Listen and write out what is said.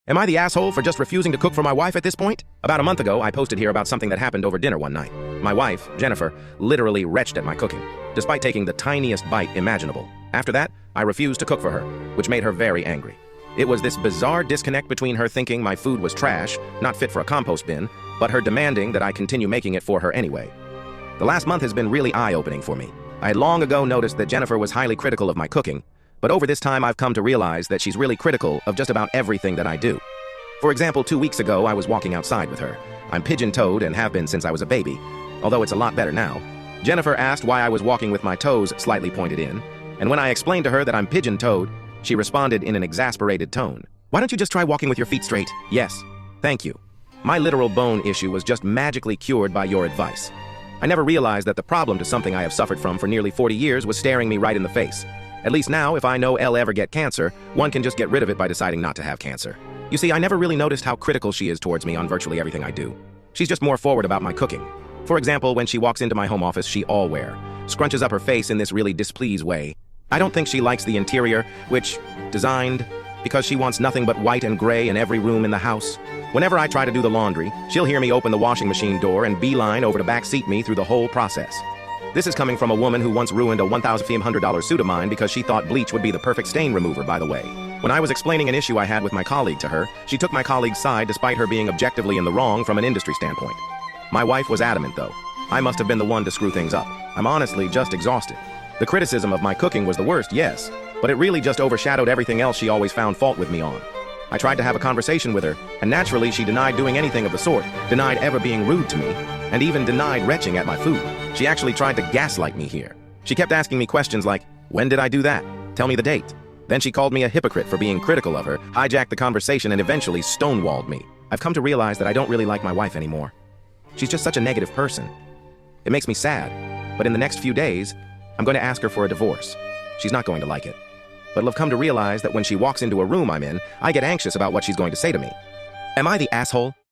Am I the asshole for just refusing to cook for my wife at this point? About a month ago, I posted here about something that happened over dinner one night. My wife, Jennifer, literally retched at my cooking, despite taking the tiniest bite imaginable. After that, I refused to cook for her, which made her very angry. It was this bizarre disconnect between her thinking my food was trash, not fit for a compost bin, but her demanding that I continue making it for her anyway. The last month has been really eye-opening for me. I had long ago noticed that Jennifer was highly critical of my cooking, but over this time I've come to realize that she's really critical of just about everything that I do. For example, 2 weeks ago I was walking outside with her. I'm pigeon-toed and have been since I was a baby, although it's a lot better now. Jennifer asked why I was walking with my toes slightly pointed in, and when I explained to her that I'm pigeon-toed, she responded in an exasperated tone. "Why don't you just try walking with your feet straight?" Yes, thank you. My literal bone issue was just magically cured by your advice. I never realized that the problem to something I have suffered from for nearly 40 years was staring me right in the face. At least now, if I know I'll ever get cancer, one can just get rid of it by deciding not to have cancer. You see, I never really noticed how critical she is towards me on virtually everything I do. She's just more forward about my cooking. For example, when she walks into my home office, she scrunches up her face in this really displeased way. I don't think she likes the interior, which, designed, because she wants nothing but white and gray in every room in the house. Whenever I try to do the laundry, she'll hear me open the washing machine door and beeline over to backseat me through the whole process. This is coming from a woman who once ruined a $1,500 suit of mine because she thought bleach would be the perfect stain remover, by the way. When I was explaining an issue I had with my colleague to her, she took my colleague's side despite her being objectively in the wrong from an industry standpoint. My wife was adamant, though. I must have been the one to screw things up. I'm honestly just exhausted. The criticism of my cooking was the worst, yes, but it really just overshadowed everything else she always found fault with me on. I tried to have a conversation with her, and naturally she denied doing anything of the sort, denied ever being rude to me, and even denied retching at my food. She actually tried to gaslight me here. She kept asking me questions like, "When did I do that? Tell me the date." Then she called me a hypocrite for being critical of her, hijacked the conversation, and eventually stonewalled me. I've come to realize that I don't really like my wife anymore. She's just such a negative person. It makes me sad, but in the next few days, I'm going to ask her for a divorce. She's not going to like it. But I've come to realize that when she walks into a room I'm in, I get anxious about what she's going to say to me. Am I the asshole?